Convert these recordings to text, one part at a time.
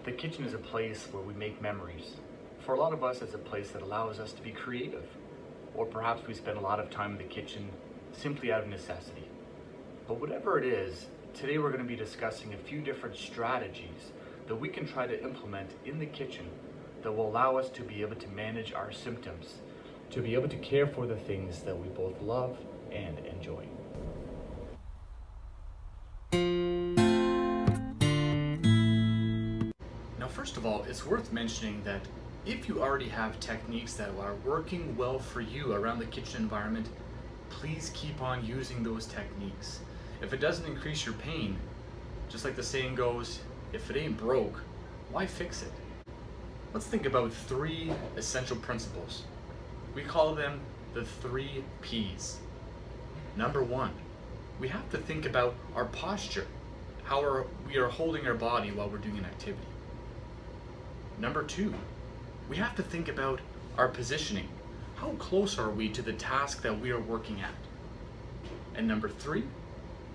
The kitchen is a place where we make memories. For a lot of us, it's a place that allows us to be creative. Or perhaps we spend a lot of time in the kitchen simply out of necessity. But whatever it is, today we're going to be discussing a few different strategies that we can try to implement in the kitchen that will allow us to be able to manage our symptoms, to be able to care for the things that we both love and enjoy. Now, first of all, it's worth mentioning that if you already have techniques that are working well for you around the kitchen environment, please keep on using those techniques. If it doesn't increase your pain, just like the saying goes, if it ain't broke, why fix it? Let's think about 3 essential principles. We call them the 3 P's. Number 1, we have to think about our posture, how we are holding our body while we're doing an activity. Number 2, we have to think about our positioning. How close are we to the task that we are working at? And number 3,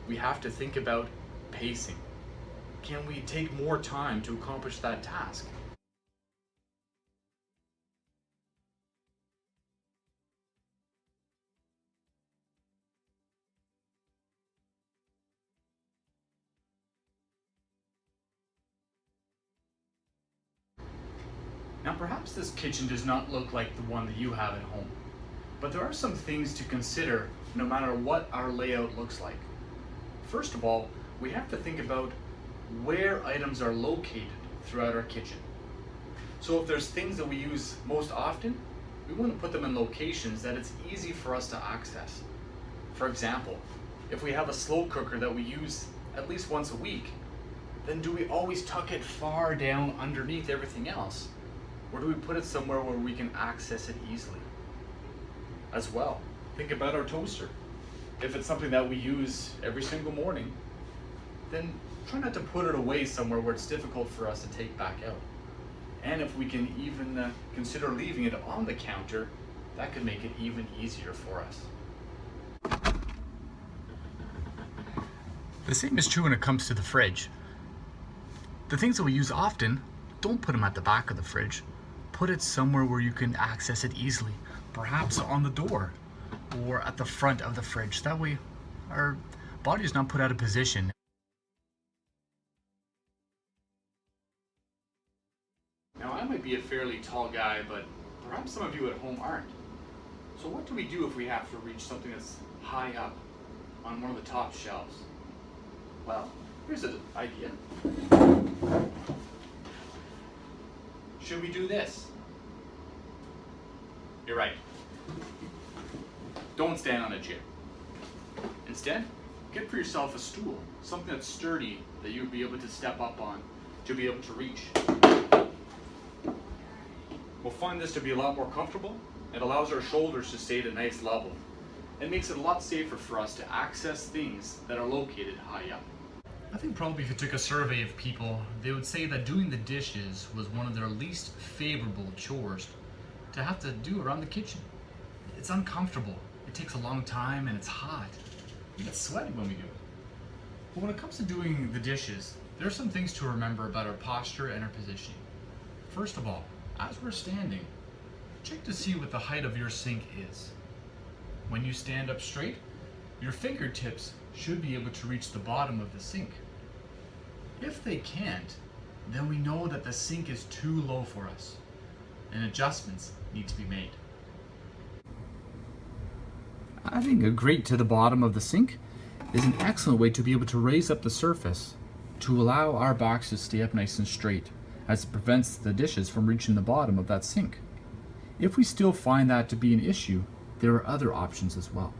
we have to think about pacing. Can we take more time to accomplish that task? Now, perhaps this kitchen does not look like the one that you have at home, but there are some things to consider no matter what our layout looks like. First of all, we have to think about where items are located throughout our kitchen. So if there's things that we use most often, we want to put them in locations that it's easy for us to access. For example, if we have a slow cooker that we use at least once a week, then do we always tuck it far down underneath everything else? Or do we put it somewhere where we can access it easily? As well, think about our toaster. If it's something that we use every single morning, then try not to put it away somewhere where it's difficult for us to take back out. And if we can even consider leaving it on the counter, that could make it even easier for us. The same is true when it comes to the fridge. The things that we use often, don't put them at the back of the fridge. Put it somewhere where you can access it easily, perhaps on the door or at the front of the fridge. That way our body is not put out of position. Now, I might be a fairly tall guy, but perhaps some of you at home aren't. So what do we do if we have to reach something that's high up on one of the top shelves? Well, here's an idea. Should we do this? You're right. Don't stand on a chair. Instead, get for yourself a stool, something that's sturdy that you'll be able to step up on, to be able to reach. We'll find this to be a lot more comfortable. It allows our shoulders to stay at a nice level. It makes it a lot safer for us to access things that are located high up. I think probably if you took a survey of people, they would say that doing the dishes was one of their least favorable chores to have to do around the kitchen. It's uncomfortable, it takes a long time, and it's hot. We get sweaty when we do it. But when it comes to doing the dishes, there are some things to remember about our posture and our positioning. First of all, as we're standing, check to see what the height of your sink is. When you stand up straight, your fingertips should be able to reach the bottom of the sink. If they can't, then we know that the sink is too low for us, and adjustments need to be made. Adding a grate to the bottom of the sink is an excellent way to be able to raise up the surface to allow our backs to stay up nice and straight, as it prevents the dishes from reaching the bottom of that sink. If we still find that to be an issue, there are other options as well.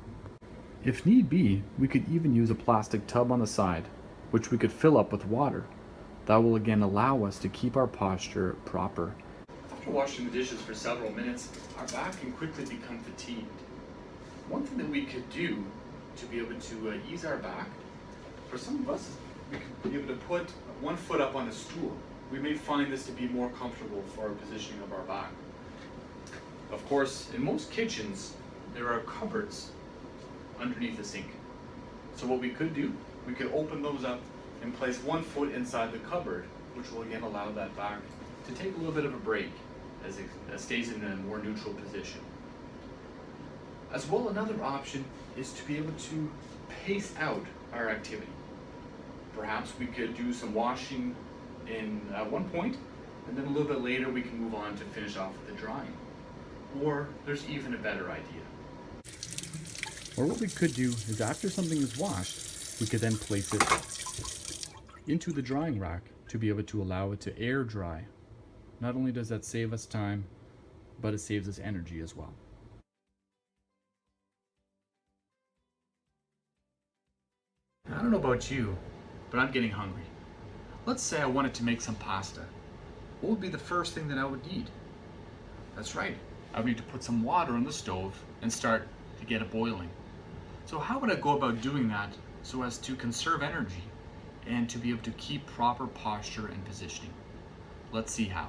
If need be, we could even use a plastic tub on the side, which we could fill up with water. That will again allow us to keep our posture proper. After washing the dishes for several minutes, our back can quickly become fatigued. One thing that we could do to be able to ease our back, for some of us, we could be able to put one foot up on a stool. We may find this to be more comfortable for our positioning of our back. Of course, in most kitchens, there are cupboards underneath the sink. So what we could do, we could open those up and place one foot inside the cupboard which will again allow that back to take a little bit of a break as it stays in a more neutral position. As well, another option is to be able to pace out our activity. Perhaps we could do some washing at one point, and then a little bit later we can move on to finish off with the drying. Or there's even a better idea. Or what we could do is after something is washed, we could then place it into the drying rack to be able to allow it to air dry. Not only does that save us time, but it saves us energy as well. I don't know about you, but I'm getting hungry. Let's say I wanted to make some pasta. What would be the first thing that I would need? That's right, I would need to put some water on the stove and start to get it boiling. So how would I go about doing that so as to conserve energy and to be able to keep proper posture and positioning? Let's see how.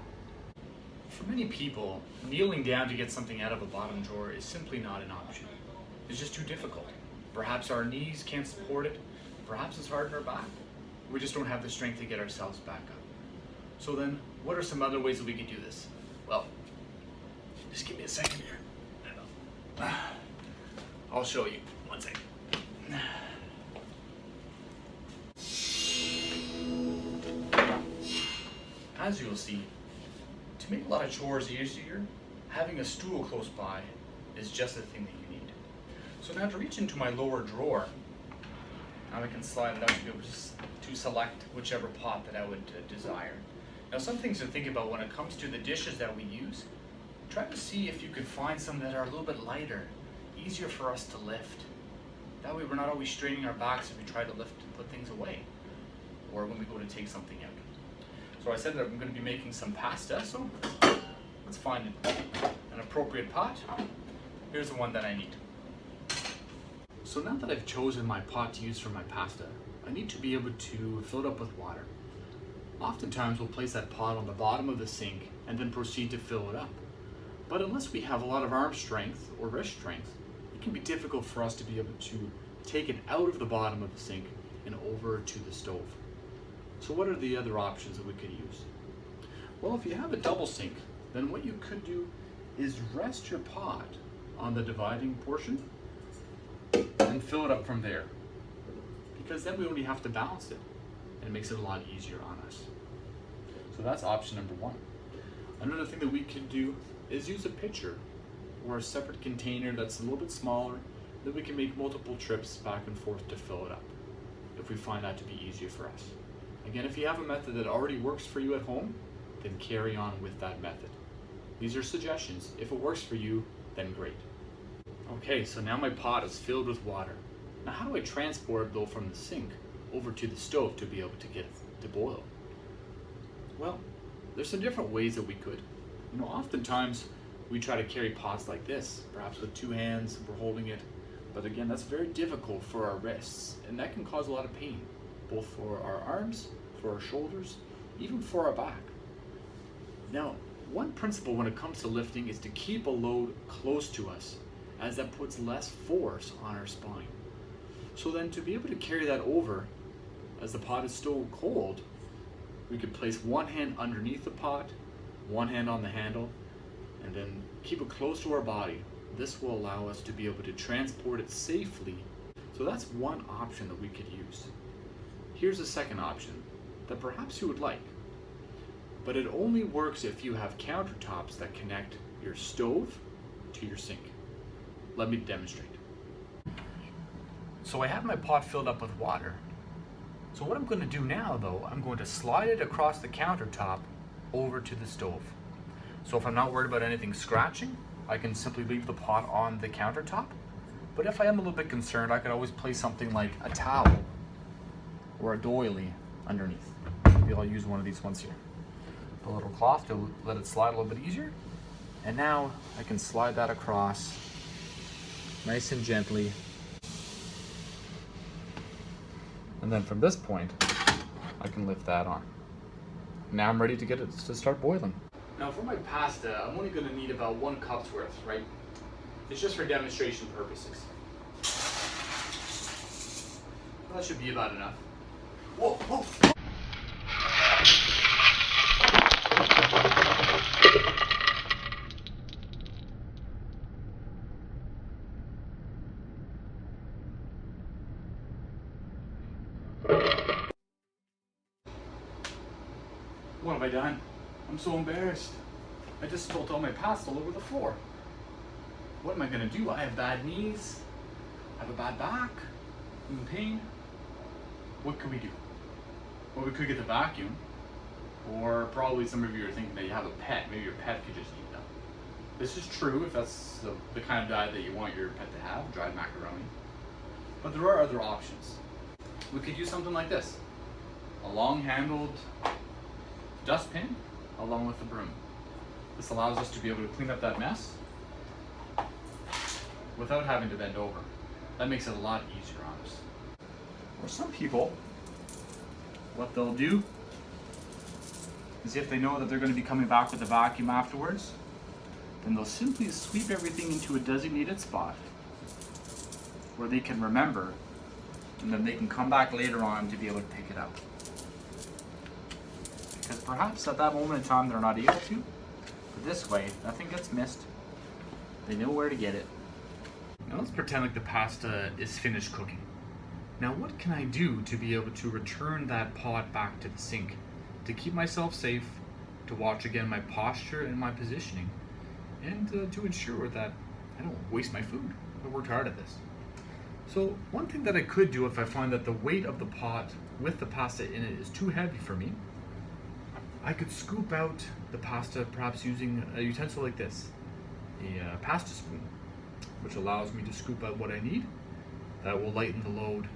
For many people, kneeling down to get something out of a bottom drawer is simply not an option. It's just too difficult. Perhaps our knees can't support it, perhaps it's hard in our back. We just don't have the strength to get ourselves back up. So then, what are some other ways that we could do this? Well, just give me a second here. I'll show you. One second. As you'll see, to make a lot of chores easier, having a stool close by is just the thing that you need. So now to reach into my lower drawer, now I can slide it out to be able to select whichever pot that I would desire. Now some things to think about when it comes to the dishes that we use, try to see if you can find some that are a little bit lighter, easier for us to lift. That way we're not always straining our backs if we try to lift and put things away, or when we go to take something out. So I said that I'm going to be making some pasta, so let's find an appropriate pot. Here's the one that I need. So now that I've chosen my pot to use for my pasta, I need to be able to fill it up with water. Oftentimes we'll place that pot on the bottom of the sink and then proceed to fill it up. But unless we have a lot of arm strength or wrist strength, it can be difficult for us to be able to take it out of the bottom of the sink and over to the stove. So what are the other options that we could use? Well, if you have a double sink, then what you could do is rest your pot on the dividing portion and fill it up from there. Because then we only have to balance it, and it makes it a lot easier on us. So that's option number one. Another thing that we could do is use a pitcher or a separate container that's a little bit smaller that we can make multiple trips back and forth to fill it up, if we find that to be easier for us. Again, if you have a method that already works for you at home, then carry on with that method. These are suggestions. If it works for you, then great. Okay, so now my pot is filled with water. Now how do I transport it though from the sink over to the stove to be able to get it to boil? Well, there's some different ways that we could. Oftentimes we try to carry pots like this, perhaps with two hands, we're holding it. But again, that's very difficult for our wrists, and that can cause a lot of pain, both for our arms, for our shoulders, even for our back. Now, one principle when it comes to lifting is to keep a load close to us, as that puts less force on our spine. So then to be able to carry that over, as the pot is still cold, we could place one hand underneath the pot, one hand on the handle, and then keep it close to our body. This will allow us to be able to transport it safely. So that's one option that we could use. Here's a second option that perhaps you would like, but it only works if you have countertops that connect your stove to your sink. Let me demonstrate. So I have my pot filled up with water. So what I'm going to do now though, I'm going to slide it across the countertop over to the stove. So if I'm not worried about anything scratching, I can simply leave the pot on the countertop. But if I am a little bit concerned, I could always place something like a towel or a doily underneath. Maybe I'll use one of these ones here. A little cloth to let it slide a little bit easier. And now I can slide that across nice and gently. And then from this point, I can lift that on. Now I'm ready to get it to start boiling. Now for my pasta, I'm only going to need about 1 cup's worth, right? It's just for demonstration purposes. That should be about enough. Whoa, whoa. What have I done? I'm so embarrassed. I just spilled all my pasta all over the floor. What am I gonna do? I have bad knees. I have a bad back. I'm in pain. What could we do? Well, we could get the vacuum. Or probably some of you are thinking that you have a pet. Maybe your pet could just eat them. This is true if that's the kind of diet that you want your pet to have, dried macaroni. But there are other options. We could use something like this. A long-handled dustpan along with a broom. This allows us to be able to clean up that mess without having to bend over. That makes it a lot easier on us. For some people, what they'll do is if they know that they're going to be coming back with the vacuum afterwards, then they'll simply sweep everything into a designated spot where they can remember, and then they can come back later on to be able to pick it up. Because perhaps at that moment in time they're not able to, but this way nothing gets missed. They know where to get it. Now let's pretend like the pasta is finished cooking. Now what can I do to be able to return that pot back to the sink? To keep myself safe, to watch again my posture and my positioning, and to ensure that I don't waste my food. I worked hard at this. So one thing that I could do if I find that the weight of the pot with the pasta in it is too heavy for me, I could scoop out the pasta perhaps using a utensil like this, a pasta spoon, which allows me to scoop out what I need. That will lighten the load.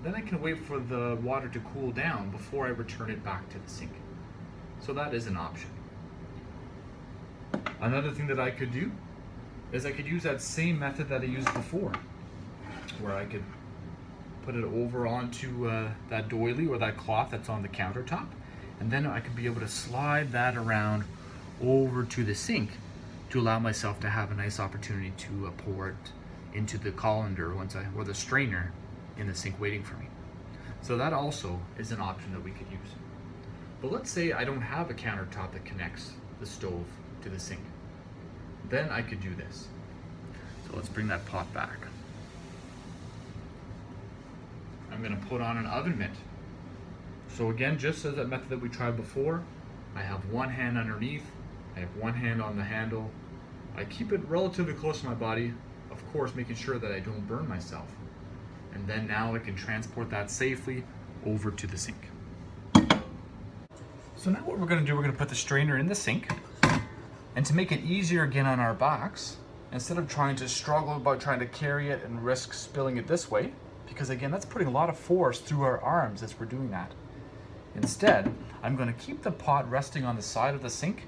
Then I can wait for the water to cool down before I return it back to the sink. So that is an option. Another thing that I could do is I could use that same method that I used before, where I could put it over onto that doily or that cloth that's on the countertop, and then I could be able to slide that around over to the sink to allow myself to have a nice opportunity to pour it into the colander or the strainer in the sink waiting for me. So that also is an option that we could use. But let's say I don't have a countertop that connects the stove to the sink. Then I could do this. So let's bring that pot back. I'm gonna put on an oven mitt. So again, just as that method that we tried before, I have one hand underneath, I have one hand on the handle. I keep it relatively close to my body, of course making sure that I don't burn myself. And then now I can transport that safely over to the sink. So now what we're gonna do, we're gonna put the strainer in the sink. And to make it easier again on our backs, instead of trying to struggle about trying to carry it and risk spilling it this way, because again, that's putting a lot of force through our arms as we're doing that. Instead, I'm gonna keep the pot resting on the side of the sink,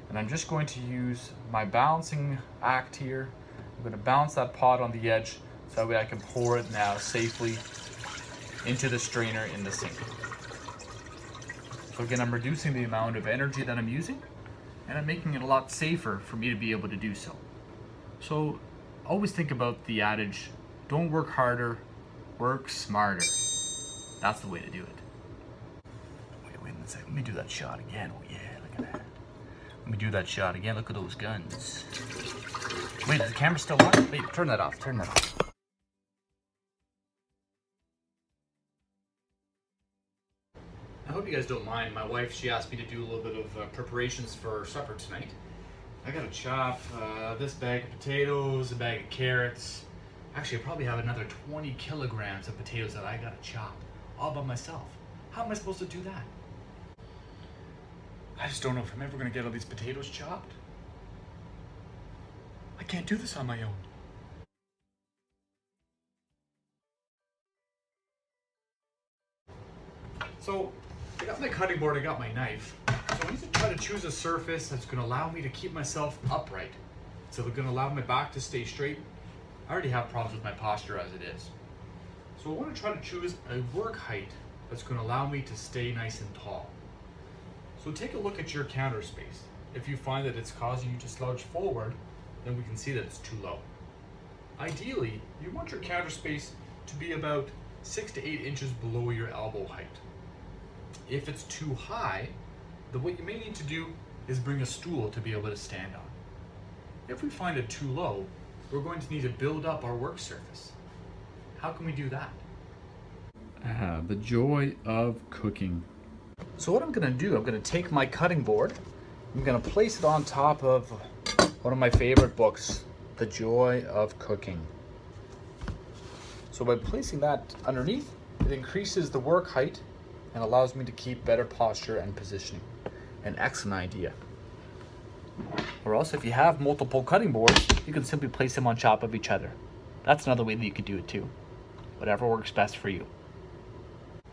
and I'm just going to use my balancing act here. I'm gonna balance that pot on the edge, so that way I can pour it now safely into the strainer in the sink. So again, I'm reducing the amount of energy that I'm using, and I'm making it a lot safer for me to be able to do so. So always think about the adage, don't work harder, work smarter. That's the way to do it. Wait a second, let me do that shot again. Oh yeah, look at that. Let me do that shot again, look at those guns. Wait, is the camera still on? Wait, turn that off, turn that off. I hope you guys don't mind. My wife, she asked me to do a little bit of preparations for supper tonight. I gotta chop this bag of potatoes, a bag of carrots. Actually, I probably have another 20 kilograms of potatoes that I gotta chop all by myself. How am I supposed to do that? I just don't know if I'm ever gonna get all these potatoes chopped. I can't do this on my own. So, I got my cutting board, I got my knife. So I need to try to choose a surface that's gonna allow me to keep myself upright. So they're gonna allow my back to stay straight. I already have problems with my posture as it is. So I wanna try to choose a work height that's gonna allow me to stay nice and tall. So take a look at your counter space. If you find that it's causing you to slouch forward, then we can see that it's too low. Ideally, you want your counter space to be about 6 to 8 inches below your elbow height. If it's too high, then what you may need to do is bring a stool to be able to stand on. If we find it too low, we're going to need to build up our work surface. How can we do that? The joy of cooking. So what I'm gonna do, I'm gonna take my cutting board, I'm gonna place it on top of one of my favorite books, The Joy of Cooking. So by placing that underneath, it increases the work height and allows me to keep better posture and positioning. An excellent idea. Or else if you have multiple cutting boards, you can simply place them on top of each other. That's another way that you could do it too. Whatever works best for you.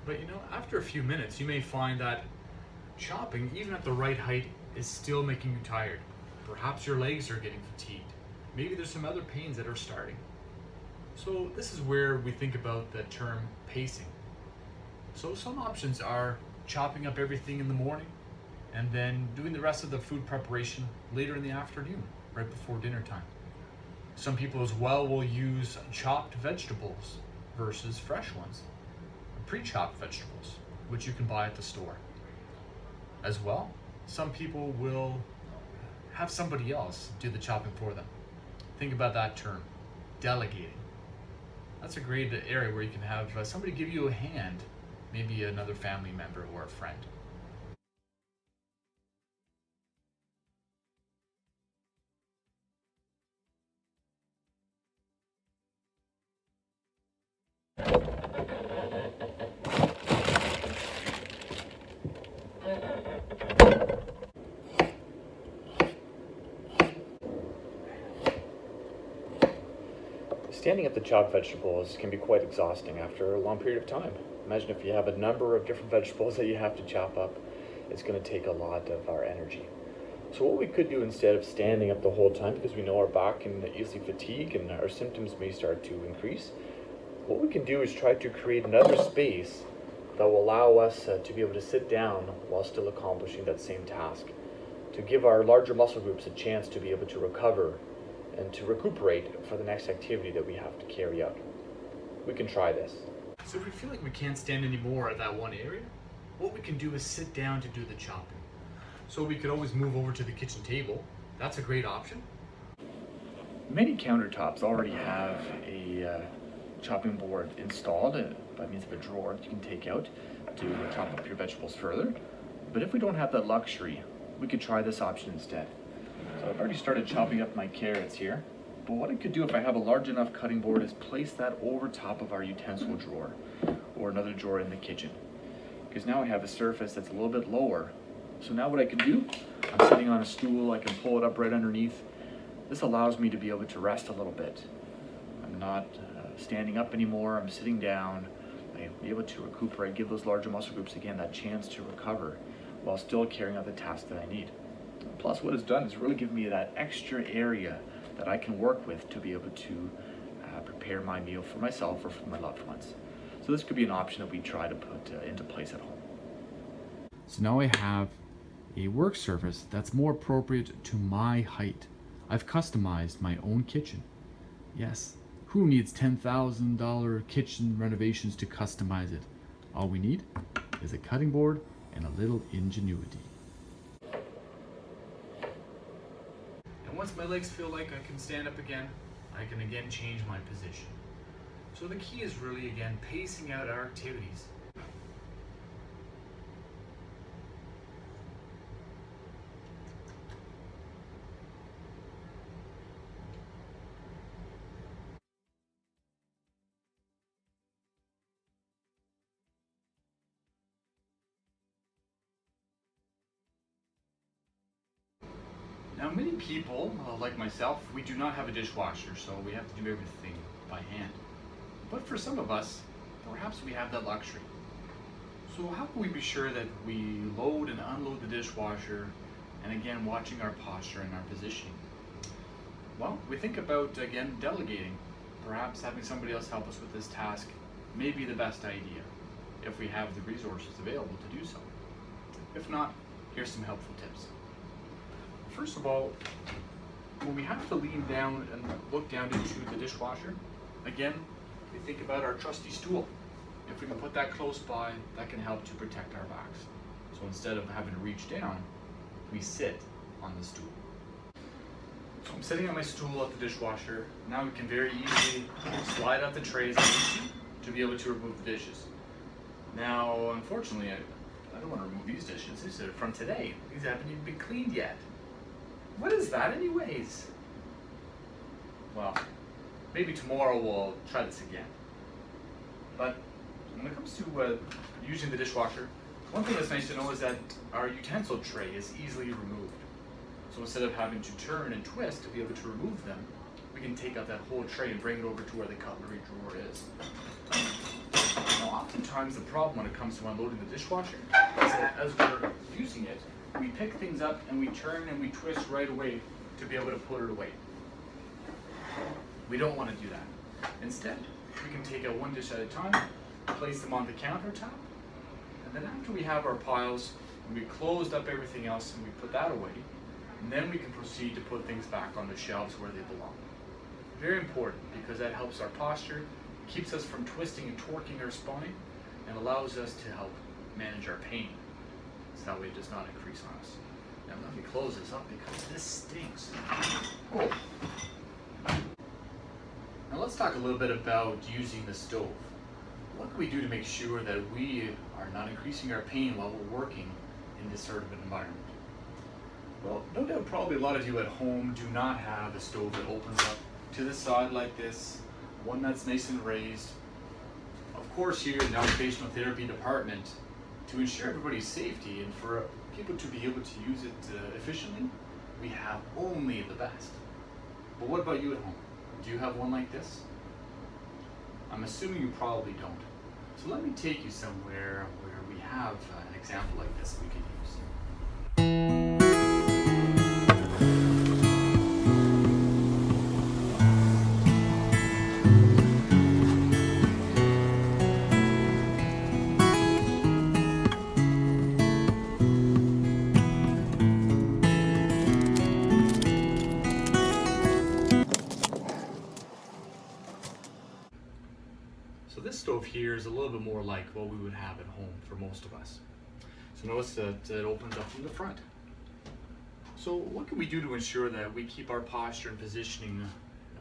But you know, after a few minutes, you may find that chopping, even at the right height, is still making you tired. Perhaps your legs are getting fatigued. Maybe there's some other pains that are starting. So this is where we think about the term pacing. So some options are chopping up everything in the morning and then doing the rest of the food preparation later in the afternoon, right before dinner time. Some people as well will use chopped vegetables versus fresh ones. Pre-chopped vegetables, which you can buy at the store. As well, some people will have somebody else do the chopping for them. Think about that term, delegating. That's a great area where you can have somebody give you a hand, maybe another family member or a friend. Standing up the chopped vegetables can be quite exhausting after a long period of time. Imagine if you have a number of different vegetables that you have to chop up, it's going to take a lot of our energy. So what we could do instead of standing up the whole time, because we know our back can easily fatigue and our symptoms may start to increase, what we can do is try to create another space that will allow us to be able to sit down while still accomplishing that same task, to give our larger muscle groups a chance to be able to recover and to recuperate for the next activity that we have to carry out. We can try this. So if we feel like we can't stand anymore at that one area, what we can do is sit down to do the chopping. So we could always move over to the kitchen table. That's a great option. Many countertops already have a chopping board installed by means of a drawer that you can take out to chop up your vegetables further. But if we don't have that luxury, we could try this option instead. So I've already started chopping up my carrots here, but what I could do if I have a large enough cutting board is place that over top of our utensil drawer or another drawer in the kitchen. Because now I have a surface that's a little bit lower. So now what I can do, I'm sitting on a stool, I can pull it up right underneath. This allows me to be able to rest a little bit. I'm not standing up anymore, I'm sitting down. I'm able to recuperate, give those larger muscle groups again that chance to recover while still carrying out the task that I need. Plus what it's done is really give me that extra area that I can work with to be able to prepare my meal for myself or for my loved ones. So this could be an option that we try to put into place at home. So now I have a work surface that's more appropriate to my height. I've customized my own kitchen. Yes, who needs $10,000 kitchen renovations to customize it? All we need is a cutting board and a little ingenuity. And once my legs feel like I can stand up again, I can again change my position. So the key is really again pacing out our activities. Now many people, like myself, we do not have a dishwasher, so we have to do everything by hand. But for some of us, perhaps we have that luxury. So how can we be sure that we load and unload the dishwasher and again watching our posture and our positioning? Well, we think about again delegating. Perhaps having somebody else help us with this task may be the best idea if we have the resources available to do so. If not, here's some helpful tips. First of all, when we have to lean down and look down into the dishwasher, again, we think about our trusty stool. If we can put that close by, that can help to protect our backs. So instead of having to reach down, we sit on the stool. So I'm sitting on my stool at the dishwasher. Now we can very easily slide out the trays to be able to remove the dishes. Now, unfortunately, I don't want to remove these dishes. These are from today. These haven't even been cleaned yet. What is that anyways? Well, maybe tomorrow we'll try this again. But when it comes to using the dishwasher, one thing that's nice to know is that our utensil tray is easily removed. So instead of having to turn and twist to be able to remove them, we can take out that whole tray and bring it over to where the cutlery drawer is. Now, oftentimes the problem when it comes to unloading the dishwasher is that as we're using it, we pick things up and we turn and we twist right away to be able to put it away. We don't want to do that. Instead, we can take out one dish at a time, place them on the countertop, and then after we have our piles and we closed up everything else and we put that away, and then we can proceed to put things back on the shelves where they belong. Very important because that helps our posture, keeps us from twisting and torquing our spine, and allows us to help manage our pain. So that way it does not increase on us. Now let me close this up because this stinks. Oh. Now let's talk a little bit about using the stove. What can we do to make sure that we are not increasing our pain while we're working in this sort of an environment? Well, no doubt probably a lot of you at home do not have a stove that opens up to the side like this, one that's nice and raised. Of course, here in the occupational therapy department, to ensure everybody's safety and for people to be able to use it efficiently, we have only the best. But what about you at home? Do you have one like this? I'm assuming you probably don't. So let me take you somewhere where we have an example like this we could use. So this stove here is a little bit more like what we would have at home for most of us. So notice that it opens up from the front. So what can we do to ensure that we keep our posture and positioning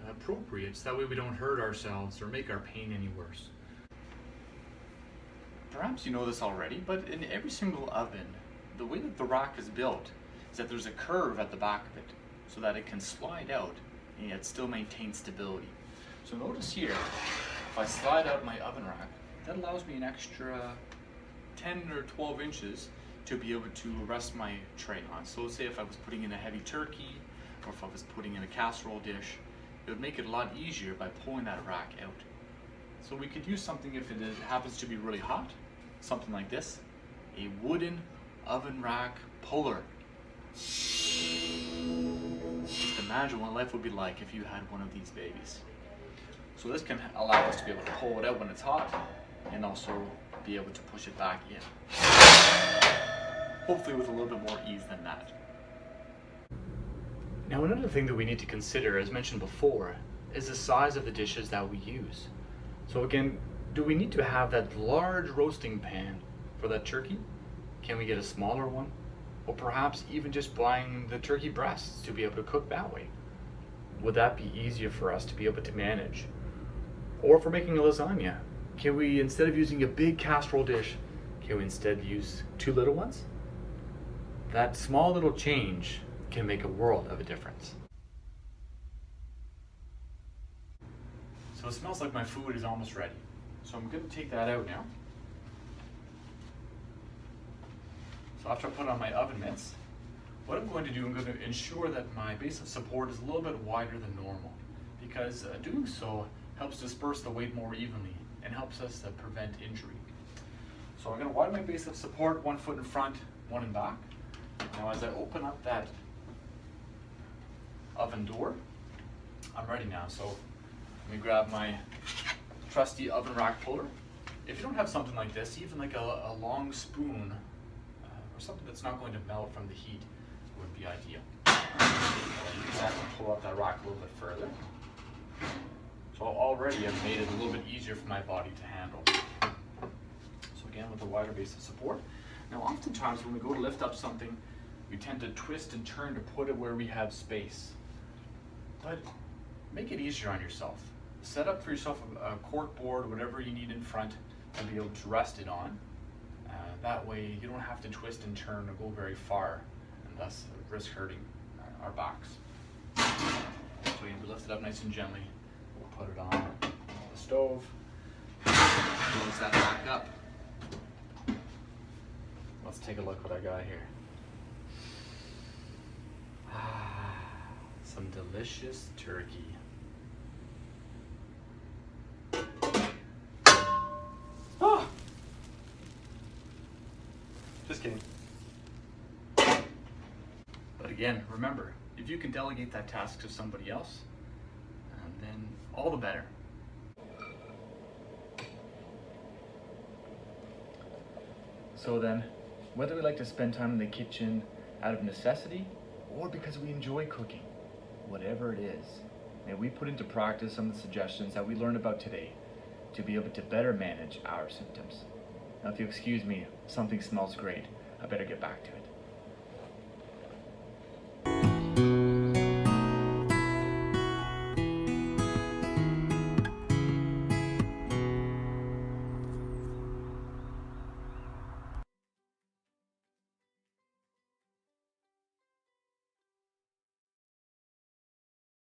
appropriate so that way we don't hurt ourselves or make our pain any worse? Perhaps you know this already, but in every single oven, the way that the rack is built is that there's a curve at the back of it so that it can slide out and yet still maintain stability. So notice here, if I slide out my oven rack, that allows me an extra 10 or 12 inches to be able to rest my tray on. So let's say if I was putting in a heavy turkey or if I was putting in a casserole dish, it would make it a lot easier by pulling that rack out. So we could use something if it happens to be really hot, something like this, a wooden oven rack puller. Just imagine what life would be like if you had one of these babies. So this can allow us to be able to pull it out when it's hot and also be able to push it back in. Hopefully with a little bit more ease than that. Now another thing that we need to consider, as mentioned before, is the size of the dishes that we use. So again, do we need to have that large roasting pan for that turkey? Can we get a smaller one? Or perhaps even just buying the turkey breasts to be able to cook that way? Would that be easier for us to be able to manage? Or if we're making a lasagna, can we, instead of using a big casserole dish, can we instead use 2 little ones? That small little change can make a world of a difference. So it smells like my food is almost ready. So I'm going to take that out now. So after I put on my oven mitts, what I'm going to do, I'm going to ensure that my base of support is a little bit wider than normal, because doing so helps disperse the weight more evenly and helps us prevent injury. So I'm going to widen my base of support, 1 foot in front, 1 in back. Now as I open up that oven door, I'm ready now. So let me grab my trusty oven rack puller. If you don't have something like this, even like a long spoon or something that's not going to melt from the heat would be ideal. Use that to pull up that rack a little bit further. So already I've made it a little bit easier for my body to handle. So again, with a wider base of support. Now oftentimes when we go to lift up something, we tend to twist and turn to put it where we have space. But make it easier on yourself. Set up for yourself a cork board, whatever you need in front, to be able to rest it on. That way you don't have to twist and turn or go very far and thus risk hurting our backs. So we lift it up nice and gently. We'll put it on the stove. Close that back up. Let's take a look what I got here. Some delicious turkey. Oh! Just kidding. But again, remember, if you can delegate that task to somebody else, then all the better. So then, whether we like to spend time in the kitchen out of necessity or because we enjoy cooking, whatever it is, may we put into practice some of the suggestions that we learned about today to be able to better manage our symptoms. Now, if you excuse me, something smells great. I better get back to it.